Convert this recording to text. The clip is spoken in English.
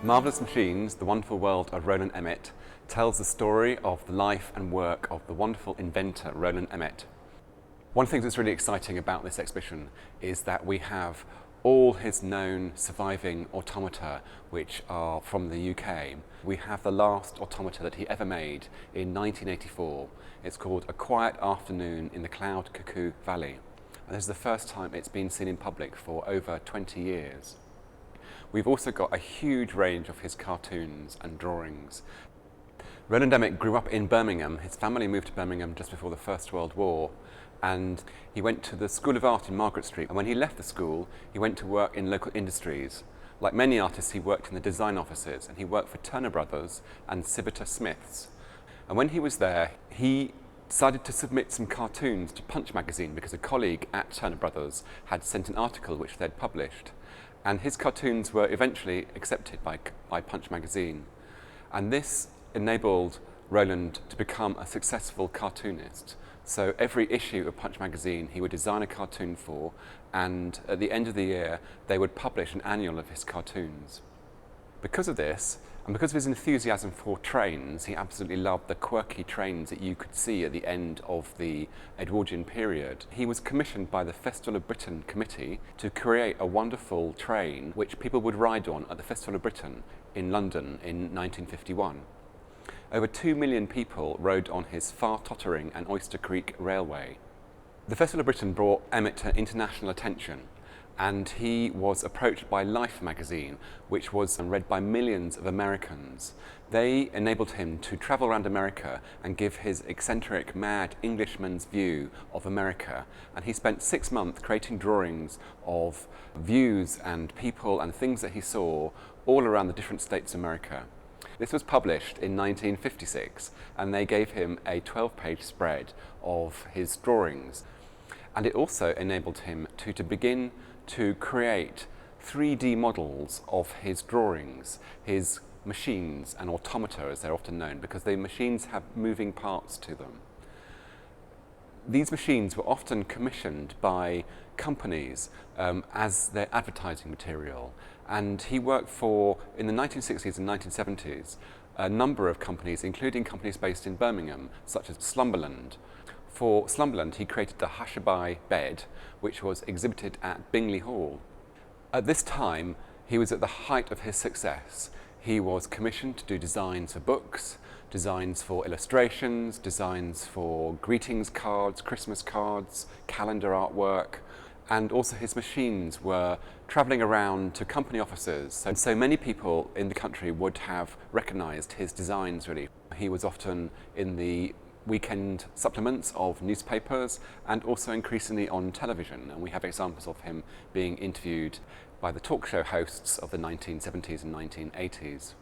Marvellous Machines, The Wonderful World of Rowland Emett tells the story of the life and work of the wonderful inventor Rowland Emett. One of the things that's really exciting about this exhibition is that we have all his known surviving automata which are from the UK. We have the last automata that he ever made in 1984. It's called A Quiet Afternoon in the Cloud Cuckoo Valley. And this is the first time it's been seen in public for over 20 years. We've also got a huge range of his cartoons and drawings. Rowland Emett grew up in Birmingham. His family moved to Birmingham just before the First World War, and he went to the School of Art in Margaret Street. And when he left the school, he went to work in local industries. Like many artists, he worked in the design offices, and he worked for Turner Brothers and Civita Smiths. And when he was there, he decided to submit some cartoons to Punch magazine because a colleague at Turner Brothers had sent an article which they'd published. And his cartoons were eventually accepted by Punch magazine. And this enabled Rowland to become a successful cartoonist. So every issue of Punch magazine he would design a cartoon for, and at the end of the year they would publish an annual of his cartoons. Because of this, and because of his enthusiasm for trains, he absolutely loved the quirky trains that you could see at the end of the Edwardian period. He was commissioned by the Festival of Britain Committee to create a wonderful train which people would ride on at the Festival of Britain in London in 1951. Over 2 million people rode on his far-tottering and Oyster Creek Railway. The Festival of Britain brought Emmet to international attention, and he was approached by Life magazine, which was read by millions of Americans. They enabled him to travel around America and give his eccentric, mad Englishman's view of America. And he spent 6 months creating drawings of views and people and things that he saw all around the different states of America. This was published in 1956, and they gave him a 12-page spread of his drawings. And it also enabled him to begin to create 3D models of his drawings, his machines and automata as they're often known, because the machines have moving parts to them. These machines were often commissioned by companies as their advertising material, and he worked for, in the 1960s and 1970s, a number of companies, including companies based in Birmingham, such as Slumberland. For Slumberland, he created the Hushabye bed, which was exhibited at Bingley Hall. At this time, he was at the height of his success. He was commissioned to do designs for books, designs for illustrations, designs for greetings cards, Christmas cards, calendar artwork, and also his machines were travelling around to company offices. And so many people in the country would have recognised his designs, really. He was often in the weekend supplements of newspapers and also increasingly on television, and we have examples of him being interviewed by the talk show hosts of the 1970s and 1980s.